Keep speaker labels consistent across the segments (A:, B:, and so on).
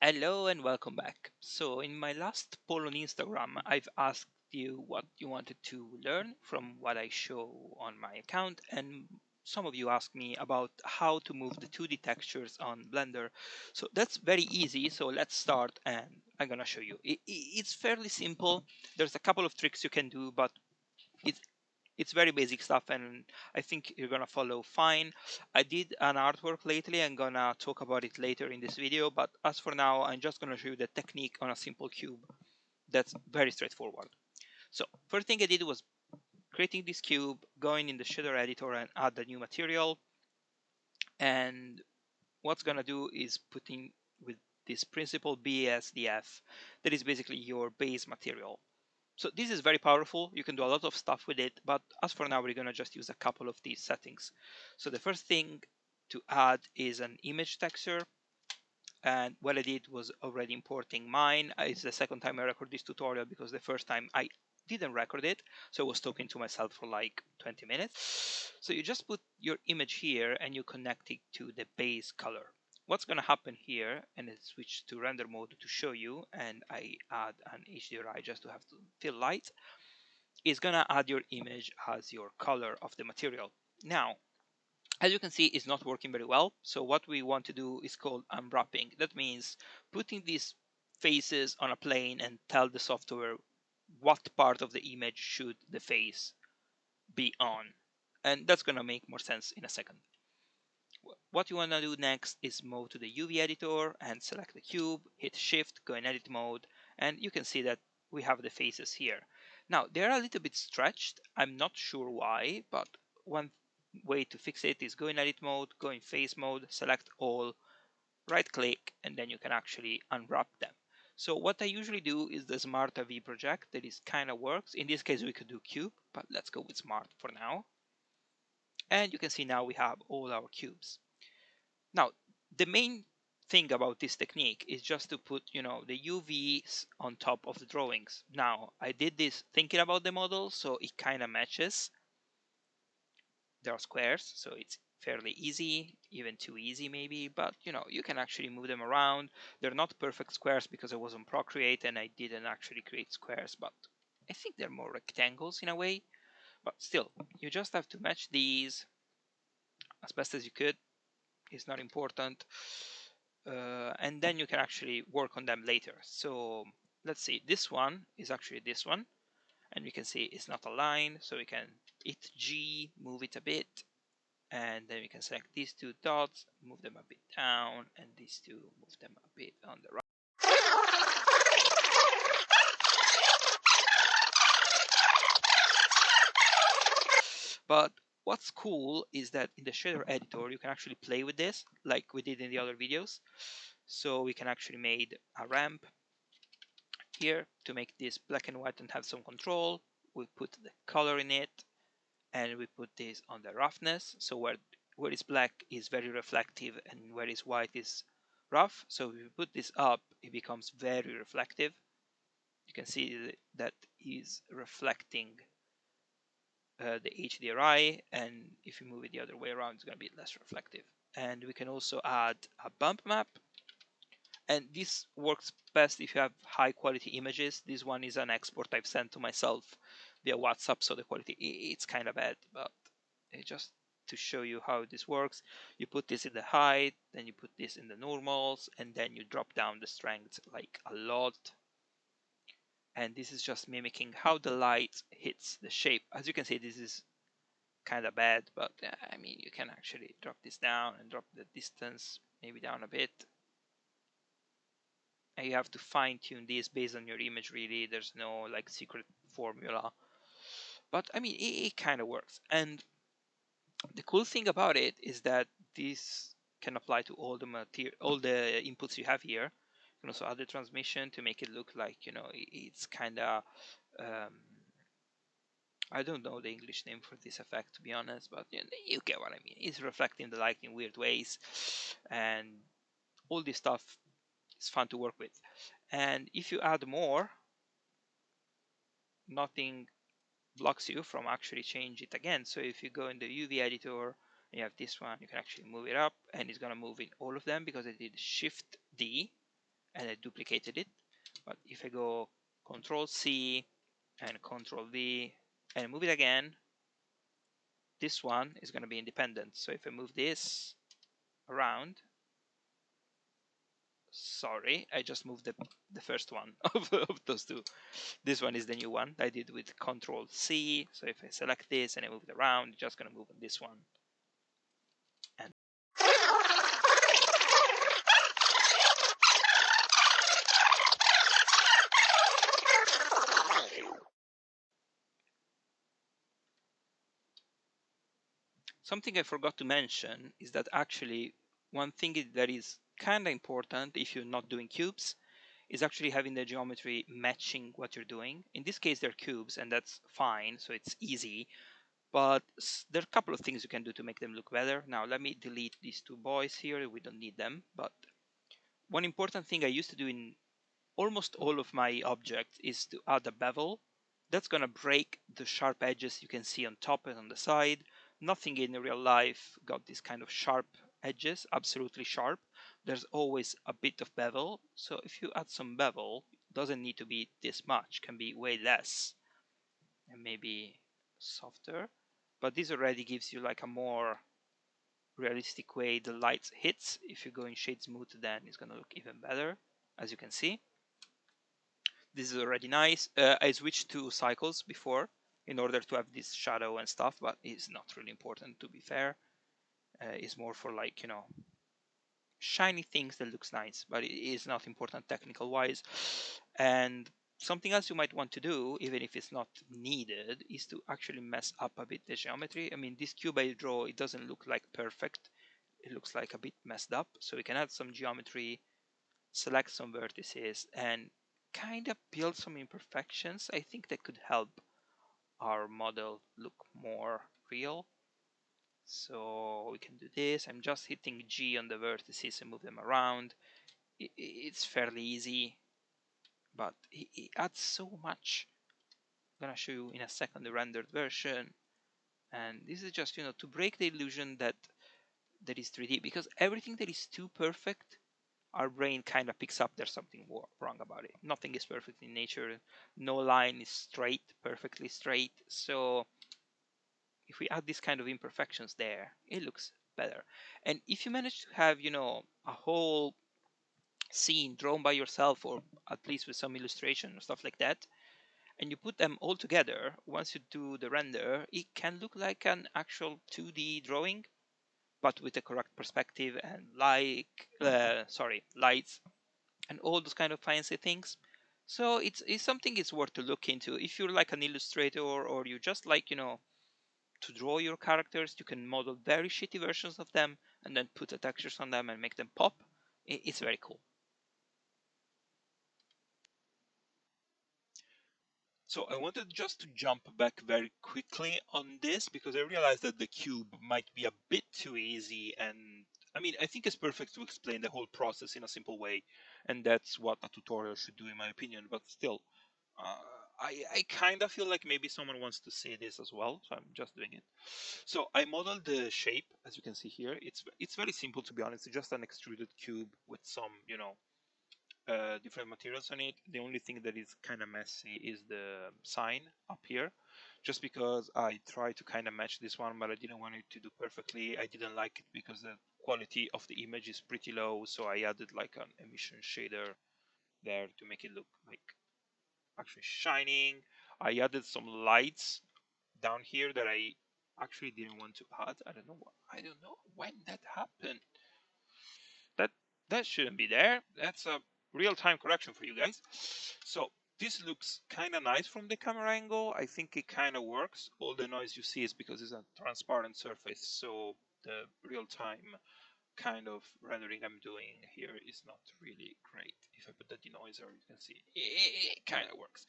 A: Hello and welcome back. So, in my last poll on Instagram, I've asked you what you wanted to learn from what I show on my account, and some of you asked me about how to move the 2D textures on Blender. So, that's very easy. So, let's start, and I'm gonna show you. It's fairly simple. There's a couple of tricks you can do, but it's it's very basic stuff, and I think you're gonna follow fine. I did an artwork lately. I'm gonna talk about it later in this video, but as for now, I'm just gonna show you the technique on a simple cube. That's very straightforward. So first thing I did was creating this cube, going in the shader editor and add the new material. And what's gonna do is putting with this principle BSDF, that is basically your base material. So this is very powerful. You can do a lot of stuff with it, but as for now, we're going to just use a couple of these settings. So the first thing to add is an image texture. And what I did was already importing mine. It's the second time I record this tutorial because the first time I didn't record it. So I was talking to myself for like 20 minutes. So you just put your image here and you connect it to the base color. What's going to happen here, and I switch to render mode to show you, and I add an HDRI just to have to feel light, is going to add your image as your color of the material. Now, as you can see, it's not working very well. So what we want to do is called unwrapping. That means putting these faces on a plane and tell the software what part of the image should the face be on. And that's going to make more sense in a second. What you want to do next is move to the UV editor and select the cube, hit shift, go in edit mode, and you can see that we have the faces here. Now they're a little bit stretched. I'm not sure why, but one way to fix it is go in edit mode, go in face mode, select all, right click, and then you can actually unwrap them. So what I usually do is the Smart AV project. That is kind of works. In this case we could do cube, but let's go with Smart for now. And you can see now we have all our cubes. Now, the main thing about this technique is just to put, the UVs on top of the drawings. Now, I did this thinking about the model, so it kind of matches. There are squares, so it's fairly easy, even too easy maybe, but you can actually move them around. They're not perfect squares because I was on Procreate and I didn't actually create squares, but I think they're more rectangles in a way. But still, you just have to match these as best as you could. It's not important. And then you can actually work on them later. So let's see, this one is actually this one, and we can see it's not aligned, so we can hit G, move it a bit, and then we can select these two dots, move them a bit down, and these two, move them a bit on the right. But what's cool is that in the shader editor you can actually play with this like we did in the other videos. So we can actually made a ramp here to make this black and white and have some control. We put the color in it, and we put this on the roughness. So where it's black is very reflective, and where it's white is rough. So if we put this up, it becomes very reflective. You can see that is reflecting the HDRI, and if you move it the other way around, it's going to be less reflective. And we can also add a bump map, and this works best if you have high quality images. This one is an export I've sent to myself via WhatsApp, so the quality it's kind of bad, but just to show you how this works, you put this in the height, then you put this in the normals, and then you drop down the strength like a lot. And this is just mimicking how the light hits the shape. As you can see, this is kind of bad, but I mean, you can actually drop this down and drop the distance maybe down a bit. And you have to fine tune this based on your image, really. There's no like secret formula, but I mean, it kind of works. And the cool thing about it is that this can apply to all the inputs you have here. You can also add the transmission to make it look like, it's kind of I don't know the English name for this effect, to be honest, but you get what I mean. It's reflecting the light in weird ways, and all this stuff is fun to work with. And if you add more, nothing blocks you from actually change it again. So if you go in the UV editor and you have this one, you can actually move it up, and it's going to move in all of them because I did Shift D, and I duplicated it. But if I go Control C and Control V and move it again, this one is going to be independent. So if I move this around, sorry, I just moved the first one of those two. This one is the new one I did with Control C. So if I select this and I move it around, it's just going to move on this one. And something I forgot to mention is that actually one thing that is kind of important if you're not doing cubes is actually having the geometry matching what you're doing. In this case, they're cubes, and that's fine, so it's easy. But there are a couple of things you can do to make them look better. Now, let me delete these two boys here. We don't need them. But one important thing I used to do in almost all of my objects is to add a bevel. That's going to break the sharp edges you can see on top and on the side. Nothing in real life got this kind of sharp edges, absolutely sharp. There's always a bit of bevel. So if you add some bevel, it doesn't need to be this much, can be way less and maybe softer. But this already gives you like a more realistic way the light hits. If you go in shade smooth, then it's going to look even better, as you can see. This is already nice. I switched to cycles before in order to have this shadow and stuff, but it's not really important, to be fair. It's more for like, you know, shiny things that looks nice, but it is not important technical wise. And something else you might want to do, even if it's not needed, is to actually mess up a bit the geometry. I mean, this cube I draw, it doesn't look like perfect. It looks like a bit messed up. So we can add some geometry, select some vertices, and kind of build some imperfections. I think that could help our model look more real. So we can do this. I'm just hitting G on the vertices and move them around. It's fairly easy, but it adds so much. I'm gonna show you in a second the rendered version. And this is just, you know, to break the illusion that that is 3D, because everything that is too perfect, our brain kind of picks up there's something wrong about it. Nothing is perfect in nature. No line is straight, perfectly straight. So if we add this kind of imperfections there, it looks better. And if you manage to have, you know, a whole scene drawn by yourself, or at least with some illustration or stuff like that, and you put them all together, once you do the render, it can look like an actual 2D drawing, but with the correct perspective and lights and all those kind of fancy things. So it's something it's worth to look into. If you're like an illustrator, or you just like, you know, to draw your characters, you can model very shitty versions of them and then put the textures on them and make them pop. It's very cool. So I wanted just to jump back very quickly on this because I realized that the cube might be a bit too easy, and I mean, I think it's perfect to explain the whole process in a simple way, and that's what a tutorial should do in my opinion. But still, uh, I kind of feel like maybe someone wants to see this as well, so I'm just doing it. So I modeled the shape, as you can see here. It's very simple, to be honest. It's just an extruded cube with some, you know, different materials on it. The only thing that is kind of messy is the sign up here, just because I tried to kind of match this one, but I didn't want it to do perfectly. I didn't like it because the quality of the image is pretty low, so I added like an emission shader there to make it look like actually shining. I added some lights down here that I actually didn't want to add. I don't know when that happened. That that shouldn't be there. That's a real-time correction for you guys. So this looks kind of nice from the camera angle. I think it kind of works. All the noise you see is because it's a transparent surface, so the real-time kind of rendering I'm doing here is not really great. If I put the denoiser, you can see it kind of works.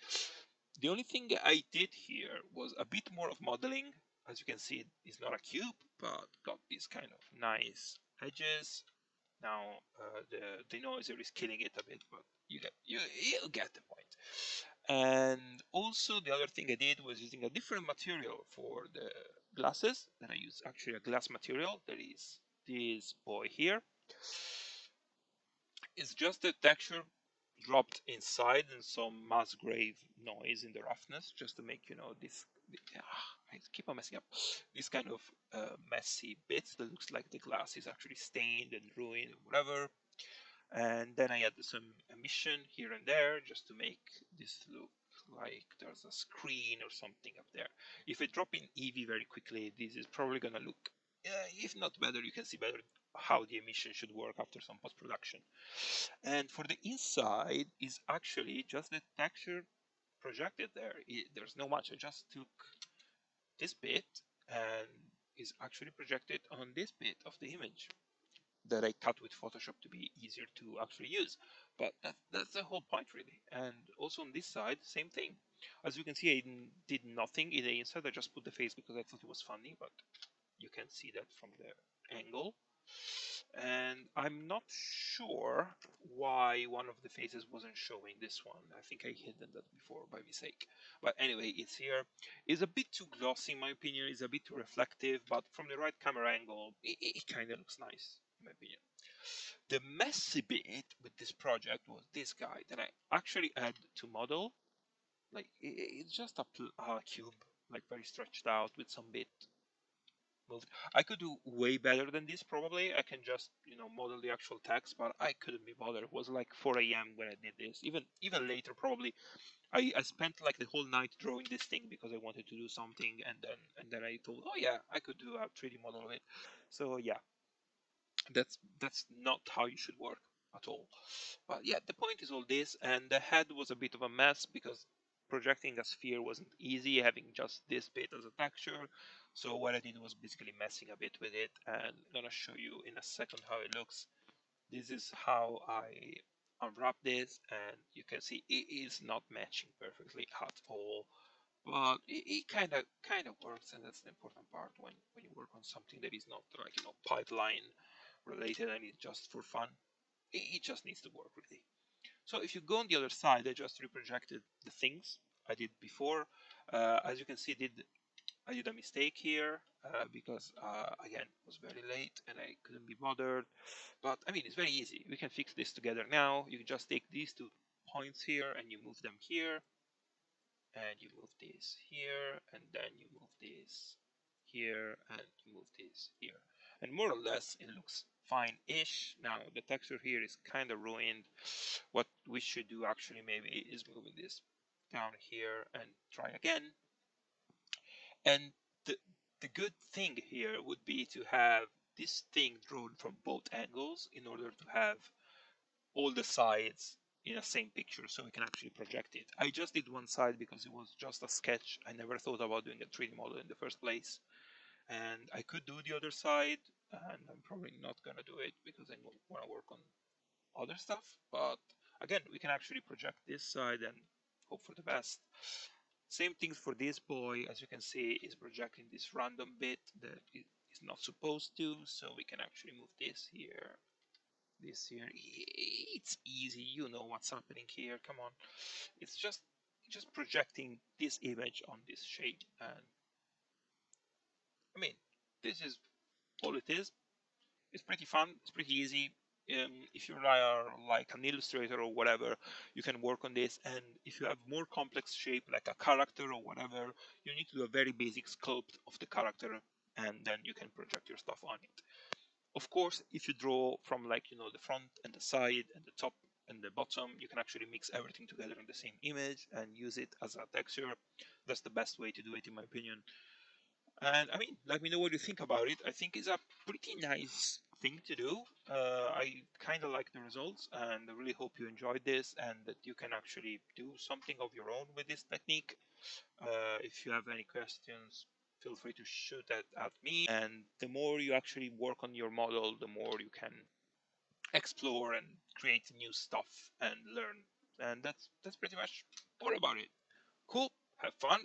A: The only thing I did here was a bit more of modeling. As you can see, it's not a cube, but got these kind of nice edges. Now the denoiser is killing it a bit, but you get the point. And also the other thing I did was using a different material for the glasses. That I use actually a glass material that is this boy here. It's just the texture dropped inside and some Musgrave noise in the roughness, just to make this. I keep on messing up. This kind of messy bits that looks like the glass is actually stained and ruined, or whatever. And then I added some emission here and there just to make this look like there's a screen or something up there. If I drop in Eevee very quickly, this is probably gonna look, if not better, you can see better how the emission should work after some post-production. And for the inside is actually just the texture projected there. There's no much. I just took this bit and is actually projected on this bit of the image that I cut with Photoshop to be easier to actually use. But that's the whole point, really. And also on this side, same thing. As you can see, I did nothing in the inside. I just put the face because I thought it was funny, but you can see that from the angle. And I'm not sure why one of the faces wasn't showing this one. I think I hidden that before by mistake. But anyway, it's here. It's a bit too glossy in my opinion. It's a bit too reflective, but from the right camera angle, it kind of looks nice in my opinion. The messy bit with this project was this guy that I actually had to model. Like it's just a cube, like very stretched out with some bit moved. I could do way better than this probably. I can just model the actual text, but I couldn't be bothered. It was like 4 a.m. when I did this. Even later probably. I spent like the whole night drawing this thing because I wanted to do something, and then I thought, oh yeah, I could do a 3D model of it. So yeah, that's not how you should work at all. But yeah, the point is all this, and the head was a bit of a mess because projecting a sphere wasn't easy, having just this bit as a texture. So what I did was basically messing a bit with it, and I'm gonna show you in a second how it looks. This is how I unwrap this, and you can see it is not matching perfectly at all. But it kind of works, and that's the important part when you work on something that is not like pipeline related and it's just for fun. It just needs to work really. So if you go on the other side, I just reprojected the things I did before. As you can see, I did a mistake here because again it was very late and I couldn't be bothered. But I mean, it's very easy. We can fix this together now. You just take these 2 points here and you move them here, and you move this here, and then you move this here, and you move this here. And more or less, it looks fine-ish. Now, the texture here is kind of ruined. What we should do actually maybe is moving this down here and try again. And the good thing here would be to have this thing drawn from both angles in order to have all the sides in the same picture so we can actually project it. I just did one side because it was just a sketch. I never thought about doing a 3D model in the first place. And I could do the other side, and I'm probably not gonna do it because I want to work on other stuff. But again, we can actually project this side and hope for the best. Same things for this boy, as you can see, is projecting this random bit that is not supposed to, so we can actually move this here, this here. It's easy, you know what's happening here. Come on, it's just projecting this image on this shape, and I mean, this is all it is. It's pretty fun. It's pretty easy. If you are like an illustrator or whatever, you can work on this. And if you have more complex shape, like a character or whatever, you need to do a very basic sculpt of the character, and then you can project your stuff on it. Of course, if you draw from like the front and the side and the top and the bottom, you can actually mix everything together in the same image and use it as a texture. That's the best way to do it in my opinion. And I mean, let me know what you think about it. I think it's a pretty nice thing to do. I kind of like the results, and I really hope you enjoyed this and that you can actually do something of your own with this technique. If you have any questions, feel free to shoot at me. And the more you actually work on your model, the more you can explore and create new stuff and learn. And that's pretty much all about it. Cool. Have fun.